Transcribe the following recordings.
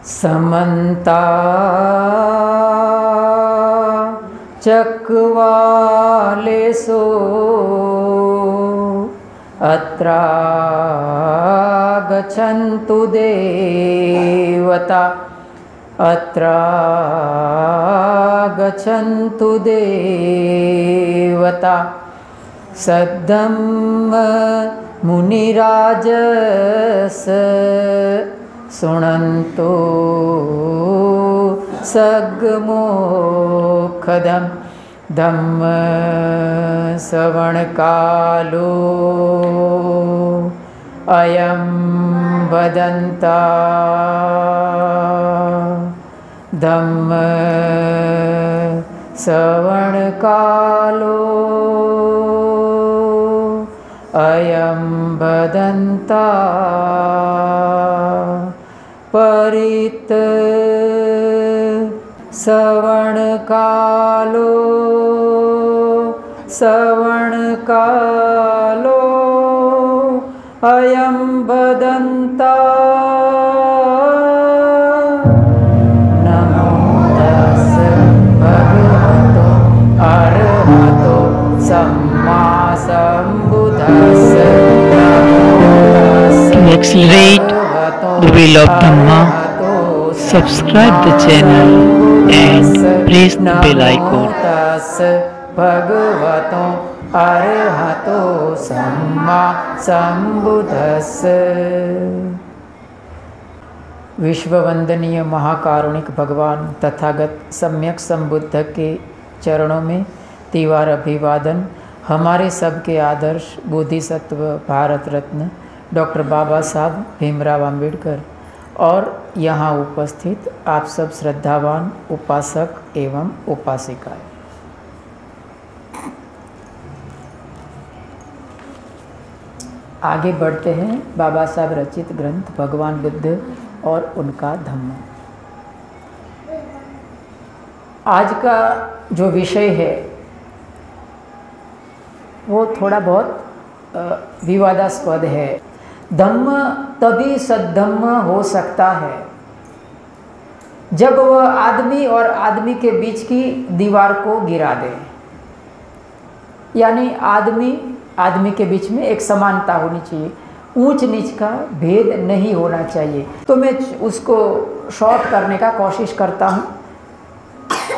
समन्ता चक्रवालेषु अत्रा गच्छन्तु देवता अत्रा गच्छन्तु देवता सद्धम्म मुनिराजस शृण्वन्तु सग्मुखदं धम्म श्रवणकालो अयं वदन्ता धम्म श्रवणकालो अयं वदन्ता परित श्रवणकालो अयं वदन्ता नमो तस्स भगवतो अरहतो सम्मा सम्बुद्धस्स To accelerate the wheel of Dhamma, subscribe the channel and press the bell icon. भगवतो अरहतो सम्मा सम्बुद्धस्स। विश्ववंदनीय महाकारुणिक भगवान तथागत सम्यक संबुद्ध के चरणों में तीवार अभिवादन। हमारे सबके आदर्श बोधिसत्व भारत रत्न डॉक्टर बाबा साहब भीमराव अंबेडकर और यहाँ उपस्थित आप सब श्रद्धावान उपासक एवं उपासिकाएं। आगे बढ़ते हैं। बाबा साहब रचित ग्रंथ भगवान बुद्ध और उनका धम्म। आज का जो विषय है वो थोड़ा बहुत विवादास्पद है। धम्म तभी सद्धम्म हो सकता है जब वह आदमी और आदमी के बीच की दीवार को गिरा दे, यानी आदमी के बीच में एक समानता होनी चाहिए, ऊंच नीच का भेद नहीं होना चाहिए। तो मैं उसको शॉर्ट करने का कोशिश करता हूँ।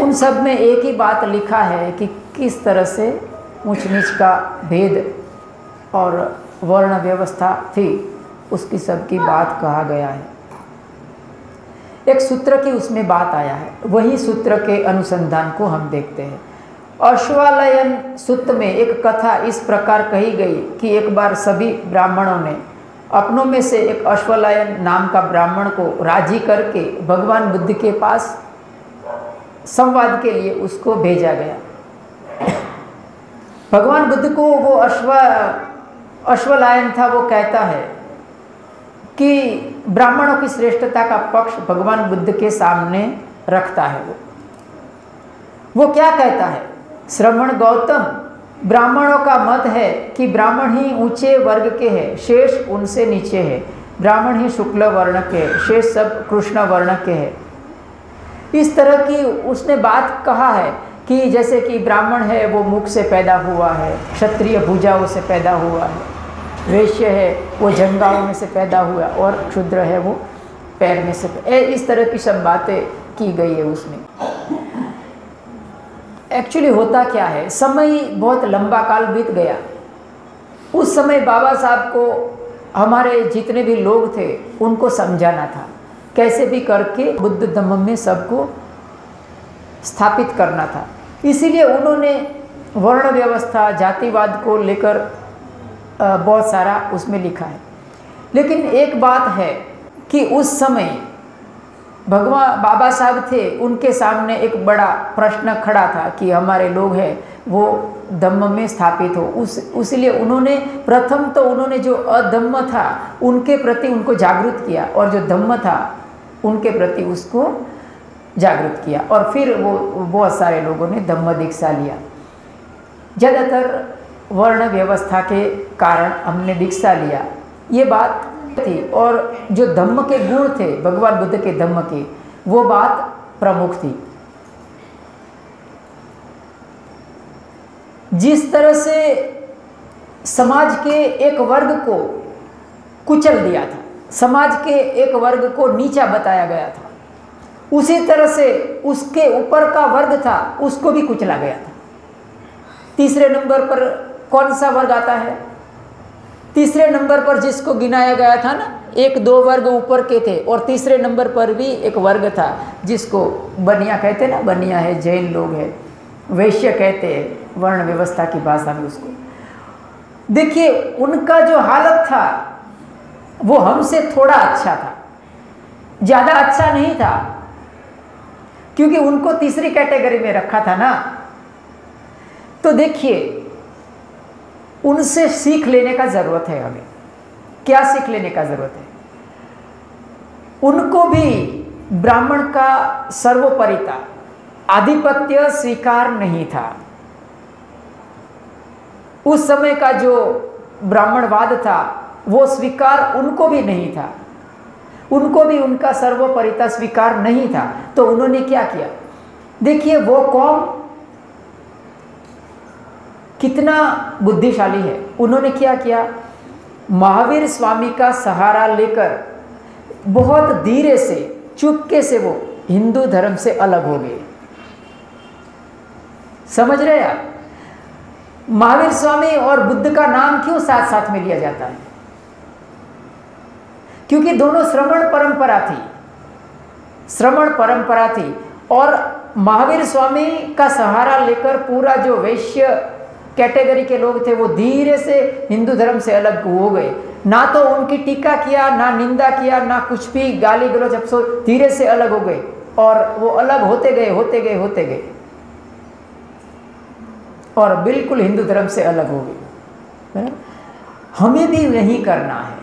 उन सब में एक ही बात लिखा है कि किस तरह से ऊंच नीच का भेद और वर्ण व्यवस्था थी, उसकी सबकी बात कहा गया है। एक सूत्र की उसमें बात आया है, वही सूत्र के अनुसंधान को हम देखते हैं। अश्वालयन सूत्र में एक कथा इस प्रकार कही गई कि एक बार सभी ब्राह्मणों ने अपनों में से एक अश्वालयन नाम का ब्राह्मण को राजी करके भगवान बुद्ध के पास संवाद के लिए उसको भेजा गया। भगवान बुद्ध को वो अश्वालयन था, वो कहता है कि ब्राह्मणों की श्रेष्ठता का पक्ष भगवान बुद्ध के सामने रखता है। वो क्या कहता है? श्रवण गौतम, ब्राह्मणों का मत है कि ब्राह्मण ही ऊंचे वर्ग के हैं, शेष उनसे नीचे है। ब्राह्मण ही शुक्ल वर्ण के, शेष सब कृष्ण वर्ण के हैं। इस तरह की उसने बात कहा है कि जैसे कि ब्राह्मण है वो मुख से पैदा हुआ है, क्षत्रिय भुजाओं से पैदा हुआ है, वैश्य है वो जंघाओं में से पैदा हुआ और क्षुद्र है वो पैर में से। इस तरह की सब बातें की गई है उसमें। एक्चुअली होता क्या है, समय बहुत लंबा काल बीत गया। उस समय बाबा साहब को हमारे जितने भी लोग थे उनको समझाना था, कैसे भी करके बुद्ध धम्म में सबको स्थापित करना था। इसीलिए उन्होंने वर्ण व्यवस्था जातिवाद को लेकर बहुत सारा उसमें लिखा है। लेकिन एक बात है कि उस समय भगवान बाबा साहब थे, उनके सामने एक बड़ा प्रश्न खड़ा था कि हमारे लोग हैं वो धम्म में स्थापित हो। इसलिए उन्होंने प्रथम तो उन्होंने जो अधम्म था उनके प्रति उनको जागरूक किया और जो धम्म था उनके प्रति उसको जागरूक किया, और फिर वो बहुत सारे लोगों ने धम्म दीक्षा लिया। ज़्यादातर वर्ण व्यवस्था के कारण हमने दीक्षा लिया, ये बात थी और जो धम्म के गुण थे भगवान बुद्ध के धम्म के, वो बात प्रमुख थी। जिस तरह से समाज के एक वर्ग को कुचल दिया था, समाज के एक वर्ग को नीचा बताया गया था, उसी तरह से उसके ऊपर का वर्ग था उसको भी कुचला गया था। तीसरे नंबर पर कौन सा वर्ग आता है? तीसरे नंबर पर जिसको गिनाया गया था ना, एक दो वर्ग ऊपर के थे और तीसरे नंबर पर भी एक वर्ग था जिसको बनिया कहते ना, बनिया है, जैन लोग है, वैश्य कहते हैं वर्ण व्यवस्था की भाषा में उसको। देखिए उनका जो हालत था वो हमसे थोड़ा अच्छा था, ज़्यादा अच्छा नहीं था, क्योंकि उनको तीसरी कैटेगरी में रखा था ना। तो देखिए उनसे सीख लेने का ज़रूरत है हमें। क्या सीख लेने का ज़रूरत है? उनको भी ब्राह्मण का सर्वोपरिता, आधिपत्य स्वीकार नहीं था। उस समय का जो ब्राह्मणवाद था वो स्वीकार उनको भी नहीं था, उनको भी उनका सर्वोपरिता स्वीकार नहीं था। तो उन्होंने क्या किया? देखिए वो कौम कितना बुद्धिशाली है। उन्होंने क्या किया? महावीर स्वामी का सहारा लेकर बहुत धीरे से, चुपके से वो हिंदू धर्म से अलग हो गए। समझ रहे आप? महावीर स्वामी और बुद्ध का नाम क्यों साथ साथ में लिया जाता है? क्योंकि दोनों श्रमण परंपरा थी, श्रमण परंपरा थी। और महावीर स्वामी का सहारा लेकर पूरा जो वैश्य कैटेगरी के लोग थे वो धीरे से हिंदू धर्म से अलग हो गए। ना तो उनकी टीका किया, ना निंदा किया, ना कुछ भी गाली गलौज, अफसोस, धीरे से अलग हो गए और वो अलग होते गए होते गए होते गए और बिल्कुल हिंदू धर्म से अलग हो गए। हमें भी यही करना है,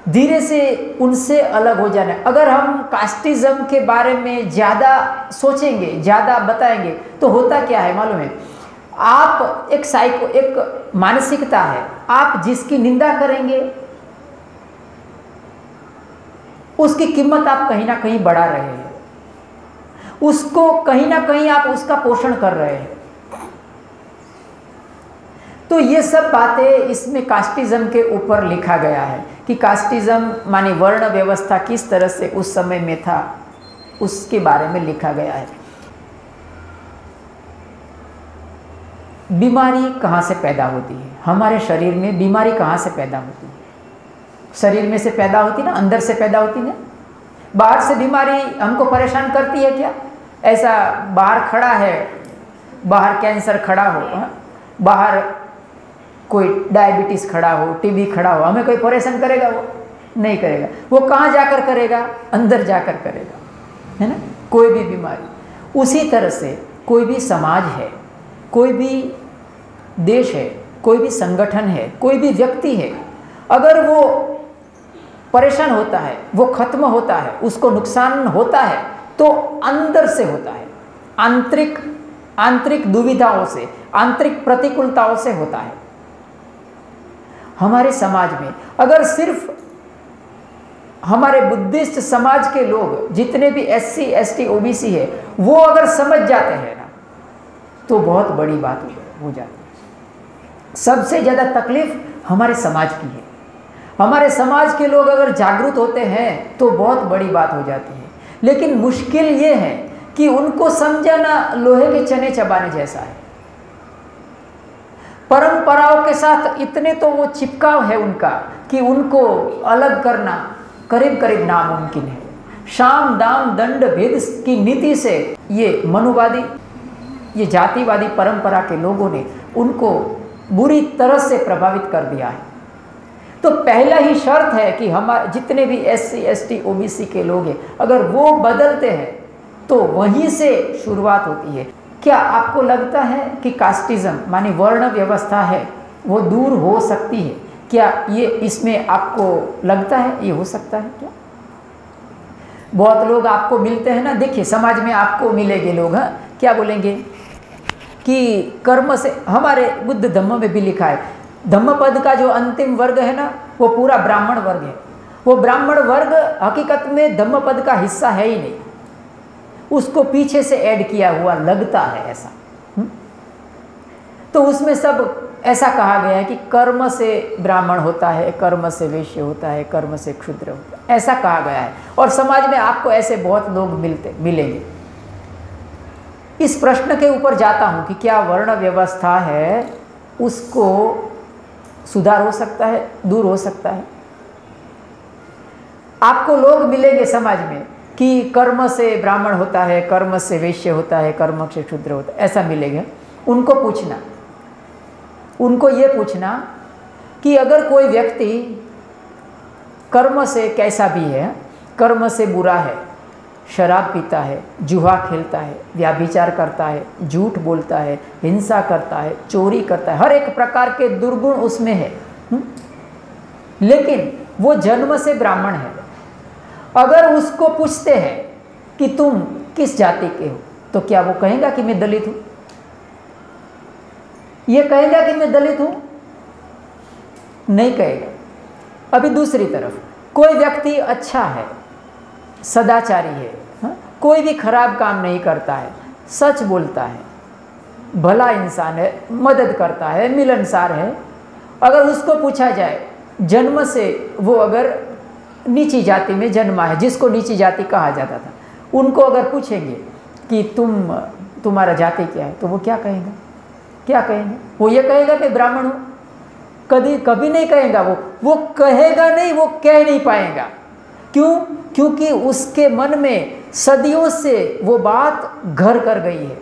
धीरे से उनसे अलग हो जाना है। अगर हम कास्टिज्म के बारे में ज़्यादा सोचेंगे, ज़्यादा बताएंगे, तो होता क्या है मालूम है? आप एक मानसिकता है, आप जिसकी निंदा करेंगे उसकी कीमत आप कहीं ना कहीं बढ़ा रहे हैं, उसको कहीं ना कहीं आप उसका पोषण कर रहे हैं। तो ये सब बातें इसमें कास्टिज्म के ऊपर लिखा गया है कि कास्टिज्म माने वर्ण व्यवस्था किस तरह से उस समय में था, उसके बारे में लिखा गया है। बीमारी कहाँ से पैदा होती है? हमारे शरीर में बीमारी कहाँ से पैदा होती है? शरीर में से पैदा होती ना, अंदर से पैदा होती ना। बाहर से बीमारी हमको परेशान करती है क्या? ऐसा बाहर खड़ा है, बाहर कैंसर खड़ा हो, बाहर कोई डायबिटीज़ खड़ा हो, टीबी खड़ा हो, हमें कोई परेशान करेगा? वो नहीं करेगा। वो कहाँ जाकर करेगा? अंदर जाकर करेगा, है ना। कोई भी बीमारी उसी तरह से, कोई भी समाज है, कोई भी देश है, कोई भी संगठन है, कोई भी व्यक्ति है, अगर वो परेशान होता है, वो खत्म होता है, उसको नुकसान होता है, तो अंदर से होता है, आंतरिक दुविधाओं से, आंतरिक प्रतिकूलताओं से होता है। हमारे समाज में अगर सिर्फ हमारे बुद्धिस्ट समाज के लोग, जितने भी SC ST OBC है, वो अगर समझ जाते हैं ना, तो बहुत बड़ी बात हो जाती है। सबसे ज़्यादा तकलीफ हमारे समाज की है। हमारे समाज के लोग अगर जागरूक होते हैं तो बहुत बड़ी बात हो जाती है। लेकिन मुश्किल ये है कि उनको समझाना लोहे के चने चबाने जैसा है। परंपराओं के साथ इतने तो वो चिपकाव है उनका कि उनको अलग करना करीब करीब नामुमकिन है। साम दाम दंड भेद की नीति से ये मनुवादी, ये जातिवादी परंपरा के लोगों ने उनको बुरी तरह से प्रभावित कर दिया है। तो पहला ही शर्त है कि हमारे जितने भी SC ST OBC के लोग हैं, अगर वो बदलते हैं तो वहीं से शुरुआत होती है। क्या आपको लगता है कि कास्टिज्म माने वर्ण व्यवस्था है वो दूर हो सकती है? क्या ये इसमें आपको लगता है ये हो सकता है क्या? बहुत लोग आपको मिलते हैं ना, देखिए समाज में आपको मिलेंगे लोग, हाँ, क्या बोलेंगे कि कर्म से, हमारे बुद्ध धम्म में भी लिखा है, धम्म पद का जो अंतिम वर्ग है ना, वो पूरा ब्राह्मण वर्ग है। वो ब्राह्मण वर्ग हकीकत में धम्मपद का हिस्सा है ही नहीं, उसको पीछे से ऐड किया हुआ लगता है ऐसा। तो उसमें सब ऐसा कहा गया है कि कर्म से ब्राह्मण होता है, कर्म से वैश्य होता है, कर्म से क्षुद्र होता है, ऐसा कहा गया है। और समाज में आपको ऐसे बहुत लोग मिलेंगे। इस प्रश्न के ऊपर जाता हूं कि क्या वर्ण व्यवस्था है उसको सुधार हो सकता है, दूर हो सकता है। आपको लोग मिलेंगे समाज में कि कर्म से ब्राह्मण होता है, कर्म से वैश्य होता है, कर्म से क्षुद्र होता है, ऐसा मिलेगा। उनको ये पूछना कि अगर कोई व्यक्ति कर्म से कैसा भी है, कर्म से बुरा है, शराब पीता है, जुआ खेलता है, व्याभिचार करता है, झूठ बोलता है, हिंसा करता है, चोरी करता है, हर एक प्रकार के दुर्गुण उसमें है, लेकिन वो जन्म से ब्राह्मण है। अगर उसको पूछते हैं कि तुम किस जाति के हो, तो क्या वो कहेगा कि मैं दलित हूं? ये कहेगा कि मैं दलित हूं? नहीं कहेगा। अभी दूसरी तरफ कोई व्यक्ति अच्छा है, सदाचारी है, कोई भी खराब काम नहीं करता है, सच बोलता है, भला इंसान है, मदद करता है, मिलनसार है। अगर उसको पूछा जाए जन्म से वो अगर नीची जाति में जन्मा है, जिसको नीची जाति कहा जाता था, उनको अगर पूछेंगे कि तुम्हारा जाति क्या है, तो वो क्या कहेगा? क्या कहेंगे? वो ये कहेगा कि ब्राह्मण हूँ? कभी नहीं कहेगा। वो कहेगा नहीं, वो कह नहीं पाएगा। क्यों? क्योंकि उसके मन में सदियों से वो बात घर कर गई है,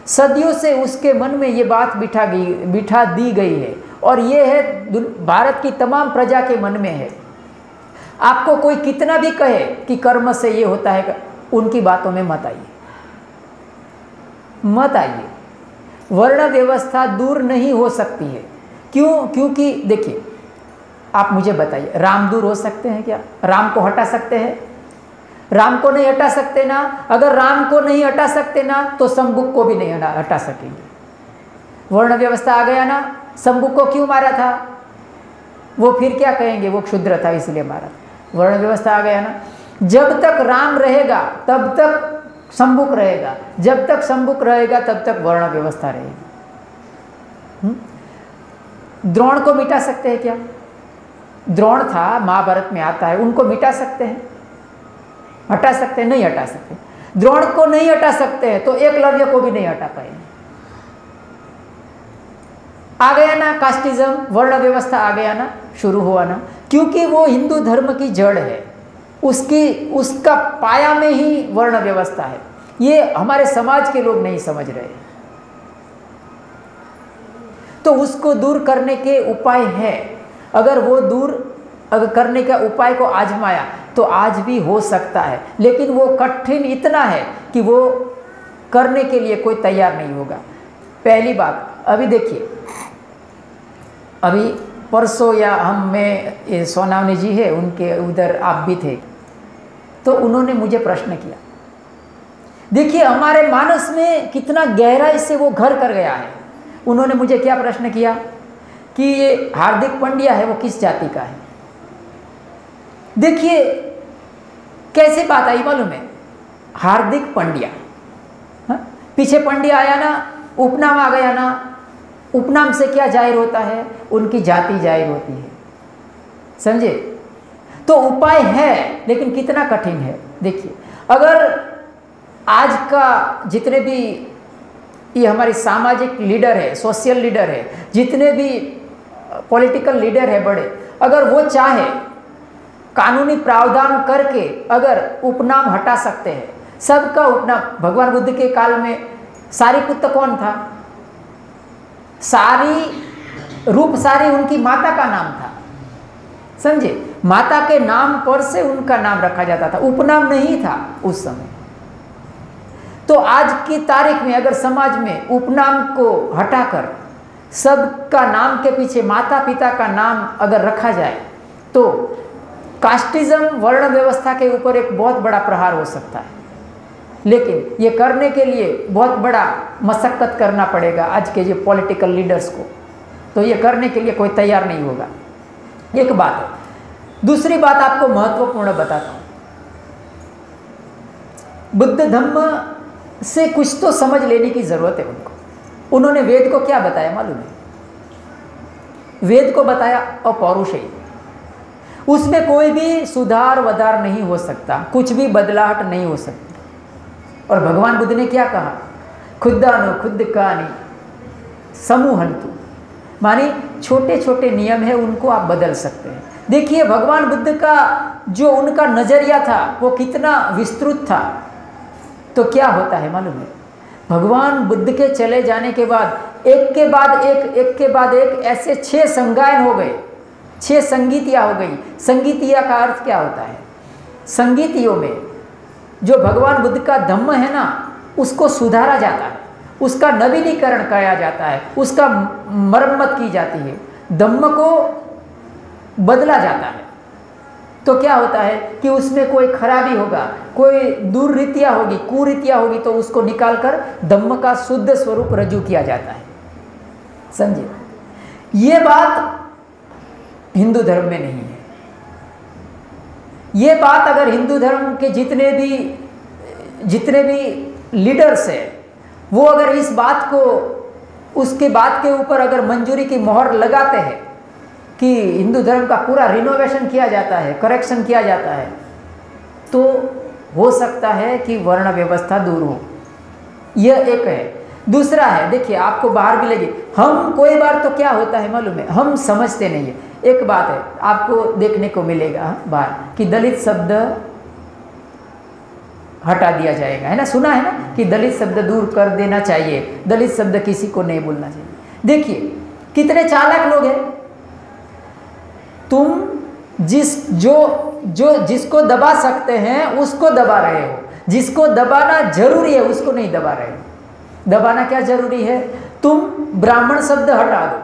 सदियों से उसके मन में ये बात बिठा दी गई है, और ये है भारत की तमाम प्रजा के मन में है। आपको कोई कितना भी कहे कि कर्म से ये होता है, उनकी बातों में मत आइए। वर्ण व्यवस्था दूर नहीं हो सकती है। क्यों? क्योंकि देखिए, आप मुझे बताइए, राम दूर हो सकते हैं क्या? राम को हटा सकते हैं? राम को नहीं हटा सकते ना। अगर राम को नहीं हटा सकते ना, तो शंबुक को भी नहीं हटा सकेंगे। वर्ण व्यवस्था आ गया ना। शंबुक को क्यों मारा था? वो फिर क्या कहेंगे? वो क्षुद्र था इसलिए मारा। वर्ण व्यवस्था आ गया ना। जब तक राम रहेगा तब तक शंबुक रहेगा, जब तक शंबुक रहेगा तब तक वर्ण व्यवस्था रहेगी। द्रोण को मिटा सकते हैं क्या? द्रोण था, महाभारत में आता है, उनको मिटा सकते हैं? हटा सकते हैं? नहीं हटा सकते। द्रोण को नहीं हटा सकते हैं तो एकलव्य को भी नहीं हटा पाएंगे। आ गया ना कास्टिज्म, वर्ण व्यवस्था आ गया ना, शुरू हुआ ना। क्योंकि वो हिंदू धर्म की जड़ है, उसका पाया में ही वर्ण व्यवस्था है। ये हमारे समाज के लोग नहीं समझ रहे, तो उसको दूर करने के उपाय है। अगर वो अगर करने का उपाय को आजमाया तो आज भी हो सकता है, लेकिन वो कठिन इतना है कि वो करने के लिए कोई तैयार नहीं होगा। पहली बात, अभी देखिए, अभी परसों या मैं सोनावनी जी है, उनके उधर आप भी थे, तो उन्होंने मुझे प्रश्न किया। देखिए हमारे मानस में कितना गहराई से वो घर कर गया है। उन्होंने मुझे क्या प्रश्न किया कि ये हार्दिक पंड्या है, वो किस जाति का है? देखिए कैसे बात आई मालूम है? हार्दिक पंड्या, पीछे पंड्या आया ना, उपनाम आ गया ना। उपनाम से क्या जाहिर होता है? उनकी जाति जाहिर होती है। समझे? तो उपाय है, लेकिन कितना कठिन है। देखिए, अगर आज का जितने भी ये हमारी सामाजिक लीडर है, सोशल लीडर है, जितने भी पॉलिटिकल लीडर है बड़े, अगर वो चाहे कानूनी प्रावधान करके अगर उपनाम हटा सकते हैं, सबका उपनाम। भगवान बुद्ध के काल में सारीपुत्र कौन था? रूपसारी उनकी माता का नाम था। समझे? माता के नाम पर से उनका नाम रखा जाता था, उपनाम नहीं था उस समय। तो आज की तारीख में अगर समाज में उपनाम को हटाकर सबका नाम के पीछे माता पिता का नाम अगर रखा जाए, तो कास्टिज्म, वर्ण व्यवस्था के ऊपर एक बहुत बड़ा प्रहार हो सकता है। लेकिन ये करने के लिए बहुत बड़ा मशक्कत करना पड़ेगा आज के जो पॉलिटिकल लीडर्स को, तो ये करने के लिए कोई तैयार नहीं होगा। एक बात है। दूसरी बात आपको महत्वपूर्ण बताता हूं। बुद्ध धम्म से कुछ तो समझ लेने की जरूरत है उनको। उन्होंने वेद को क्या बताया मालूम है? वेद को बताया अपौरुषेय, उसमें कोई भी सुधार वधार नहीं हो सकता, कुछ भी बदलाहट नहीं हो सकती। और भगवान बुद्ध ने क्या कहा? खुदानो खुद कानी समूहंतु, मानी छोटे छोटे नियम है उनको आप बदल सकते हैं। देखिए भगवान बुद्ध का जो उनका नजरिया था वो कितना विस्तृत था। तो क्या होता है मालूम है? भगवान बुद्ध के चले जाने के बाद एक के बाद एक ऐसे 6 संगायन हो गए, 6 संगीतियाँ हो गई। संगीतिया का अर्थ क्या होता है? संगीतियों में जो भगवान बुद्ध का धम्म है ना, उसको सुधारा जाता है, उसका नवीनीकरण किया जाता है, उसका मरम्मत की जाती है, धम्म को बदला जाता है। तो क्या होता है कि उसमें कोई खराबी होगा, कोई दुर्रीतियाँ होगी, कुरीतियाँ होगी, तो उसको निकालकर धम्म का शुद्ध स्वरूप रजू किया जाता है। समझे? ये बात हिंदू धर्म में नहीं है। ये बात अगर हिंदू धर्म के जितने भी लीडर्स हैं वो अगर इस बात को, उसके बात के ऊपर अगर मंजूरी की मोहर लगाते हैं कि हिंदू धर्म का पूरा रिनोवेशन किया जाता है, करेक्शन किया जाता है, तो हो सकता है कि वर्ण व्यवस्था दूर हो। यह एक है। दूसरा है, देखिए आपको बाहर भी लगे, हम कोई बार तो क्या होता है मालूम है, हम समझते नहीं है। एक बात है आपको देखने को मिलेगा बाहर कि दलित शब्द हटा दिया जाएगा, है ना? सुना है ना कि दलित शब्द दूर कर देना चाहिए, दलित शब्द किसी को नहीं बोलना चाहिए। देखिए कितने चालाक लोग हैं। तुम जिसको दबा सकते हैं उसको दबा रहे हो, जिसको दबाना जरूरी है उसको नहीं दबा रहे हो। दबाना क्या जरूरी है? तुम ब्राह्मण शब्द हटा दो,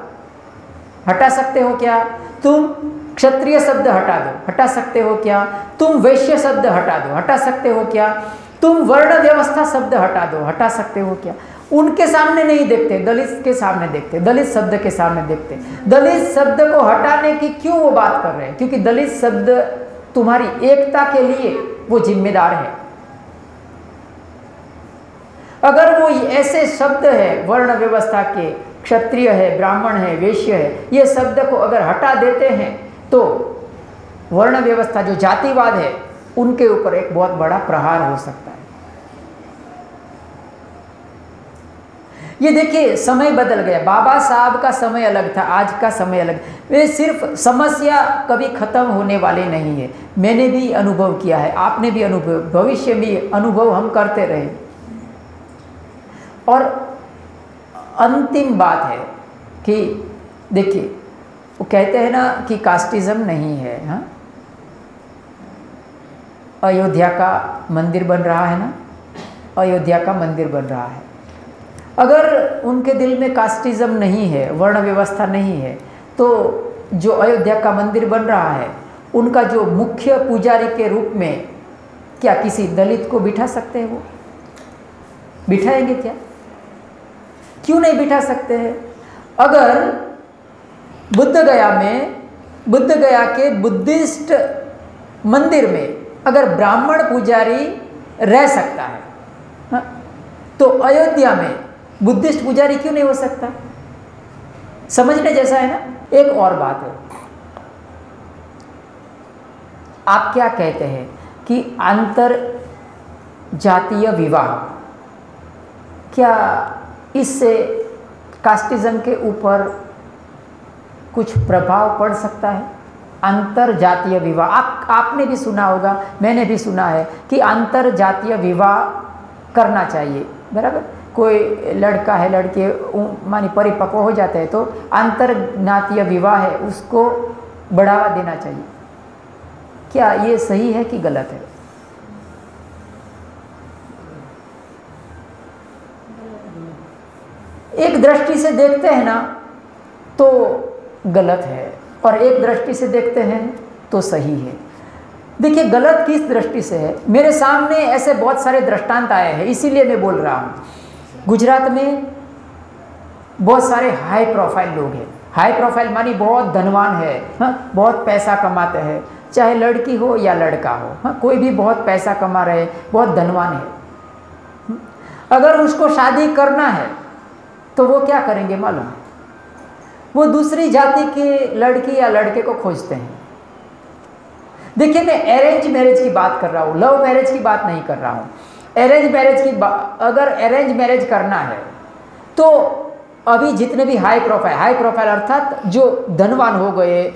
हटा सकते हो क्या? तुम क्षत्रिय शब्द हटा दो, हटा सकते हो क्या? तुम वैश्य शब्द हटा दो, हटा सकते हो क्या? तुम वर्ण व्यवस्था शब्द हटा दो, हटा सकते हो क्या? उनके सामने नहीं देखते, दलित के सामने देखते, दलित शब्द के सामने देखते। दलित शब्द को हटाने की क्यों वो बात कर रहे हैं? क्योंकि दलित शब्द तुम्हारी एकता के लिए वो जिम्मेदार है। अगर वो ऐसे शब्द है वर्ण व्यवस्था के, क्षत्रिय है, ब्राह्मण है, वैश्य है, ये शब्द को अगर हटा देते हैं तो वर्ण व्यवस्था जो जातिवाद है उनके ऊपर एक बहुत बड़ा प्रहार हो सकता है। ये देखिए समय बदल गया। बाबा साहब का समय अलग था, आज का समय अलग। वे सिर्फ समस्या कभी खत्म होने वाली नहीं है। मैंने भी अनुभव किया है, आपने भी अनुभव, भविष्य में अनुभव हम करते रहे। और अंतिम बात है कि देखिए वो कहते हैं ना कि कास्टिज्म नहीं है। हाँ, अयोध्या का मंदिर बन रहा है ना, अयोध्या का मंदिर बन रहा है। अगर उनके दिल में कास्टिज्म नहीं है, वर्ण व्यवस्था नहीं है, तो जो अयोध्या का मंदिर बन रहा है उनका जो मुख्य पुजारी के रूप में क्या किसी दलित को बिठा सकते हैं? वो बिठाएंगे क्या? क्यों नहीं बिठा सकते हैं? अगर बुद्ध गया के बुद्धिस्ट मंदिर में अगर ब्राह्मण पुजारी रह सकता है, हाँ, तो अयोध्या में बुद्धिस्ट पुजारी क्यों नहीं हो सकता? समझने जैसा है ना। एक और बात है, आप क्या कहते हैं कि अंतर जातीय विवाह, क्या इससे कास्टिज्म के ऊपर कुछ प्रभाव पड़ सकता है? अंतर जातीय विवाह, आपने भी सुना होगा, मैंने भी सुना है कि अंतर जातीय विवाह करना चाहिए, बराबर। कोई लड़का है, लड़के मानी परिपक्व हो जाते हैं तो अंतर जातीय विवाह है उसको बढ़ावा देना चाहिए। क्या ये सही है कि गलत है? एक दृष्टि से देखते हैं ना तो गलत है, और एक दृष्टि से देखते हैं तो सही है। देखिए गलत किस दृष्टि से है, मेरे सामने ऐसे बहुत सारे दृष्टांत आए हैं, इसीलिए मैं बोल रहा हूँ। गुजरात में बहुत सारे हाई प्रोफाइल लोग हैं, हाई प्रोफाइल मानी बहुत धनवान है, हाँ, बहुत पैसा कमाते हैं, चाहे लड़की हो या लड़का हो, हाँ, कोई भी बहुत पैसा कमा रहे, बहुत धनवान है, अगर उसको शादी करना है तो वो क्या करेंगे मालूम? वो दूसरी जाति के लड़की या लड़के को खोजते हैं। देखिए, मैं अरेंज मैरिज की बात कर रहा हूँ, लव मैरिज की बात नहीं कर रहा हूँ। अरेंज मैरिज की अगर अरेंज मैरिज करना है तो अभी जितने भी हाई प्रोफाइल अर्थात जो धनवान हो गए,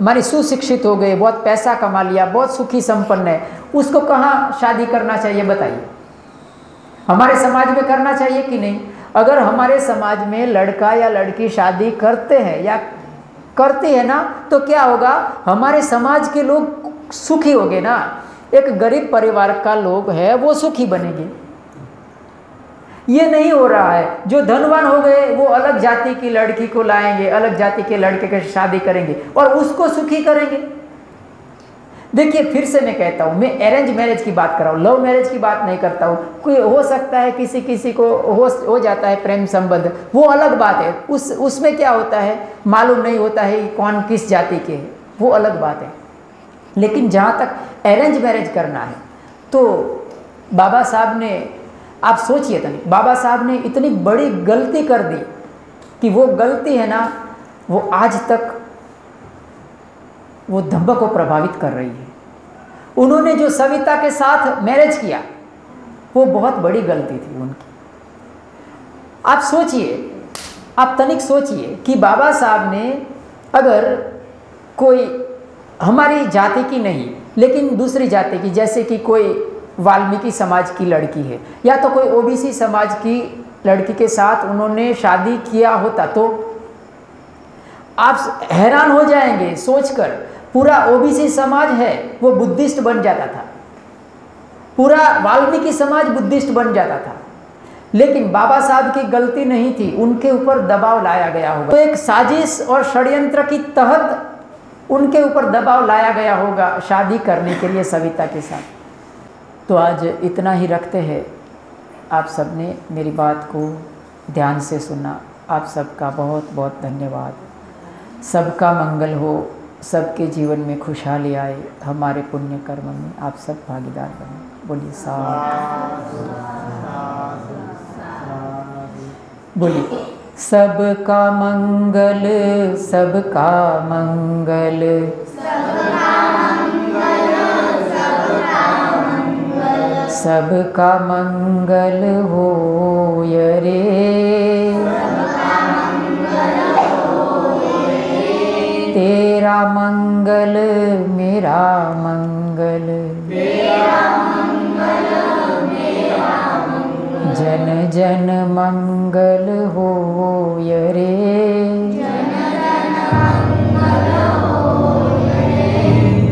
माने सुशिक्षित हो गए, बहुत पैसा कमा लिया, बहुत सुखी संपन्न है, उसको कहाँ शादी करना चाहिए बताइए? हमारे समाज में करना चाहिए कि नहीं? अगर हमारे समाज में लड़का या लड़की शादी करते हैं या करती है ना, तो क्या होगा? हमारे समाज के लोग सुखी होंगे ना। एक गरीब परिवार का लोग है वो सुखी बनेंगे। ये नहीं हो रहा है। जो धनवान हो गए वो अलग जाति की लड़की को लाएंगे, अलग जाति के लड़के के शादी करेंगे और उसको सुखी करेंगे। देखिए, फिर से मैं कहता हूँ, मैं अरेंज मैरिज की बात कर रहा हूँ, लव मैरिज की बात नहीं करता हूँ। कोई हो सकता है किसी को हो जाता है प्रेम संबंध, वो अलग बात है। उसमें क्या होता है मालूम नहीं होता है कौन किस जाति के है, वो अलग बात है। लेकिन जहाँ तक अरेंज मैरिज करना है तो बाबा साहब ने, आप सोचिए तनी, बाबा साहब ने इतनी बड़ी गलती कर दी कि वो गलती है ना, वो आज तक वो धम्म को प्रभावित कर रही है। उन्होंने जो सविता के साथ मैरिज किया वो बहुत बड़ी गलती थी उनकी। आप सोचिए, आप तनिक सोचिए कि बाबा साहब ने अगर कोई हमारी जाति की नहीं लेकिन दूसरी जाति की, जैसे कि कोई वाल्मीकि समाज की लड़की है या तो कोई ओबीसी समाज की लड़की के साथ उन्होंने शादी किया होता तो आप हैरान हो जाएंगे सोचकर, पूरा ओबीसी समाज है वो बुद्धिस्ट बन जाता था, पूरा वाल्मीकि समाज बुद्धिस्ट बन जाता था। लेकिन बाबा साहब की गलती नहीं थी, उनके ऊपर दबाव लाया गया होगा, तो एक साजिश और षड्यंत्र की तहत उनके ऊपर दबाव लाया गया होगा शादी करने के लिए सविता के साथ। तो आज इतना ही रखते हैं। आप सबने मेरी बात को ध्यान से सुना, आप सबका बहुत बहुत धन्यवाद। सबका मंगल हो, सबके जीवन में खुशहाली आए, हमारे पुण्य कर्म में आप सब भागीदार बने। बोलिए बोलिए सबका मंगल, सबका मंगल, सबका मंगल होय रे, तेरा मंगल मेरा मंगल, जन जन मंगल होय रे,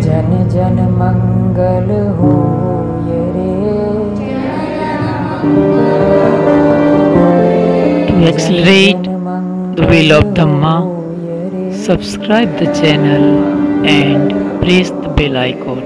जन जन मंगल होय रे। To accelerate the wheel of Dhamma, subscribe the channel and press the bell icon.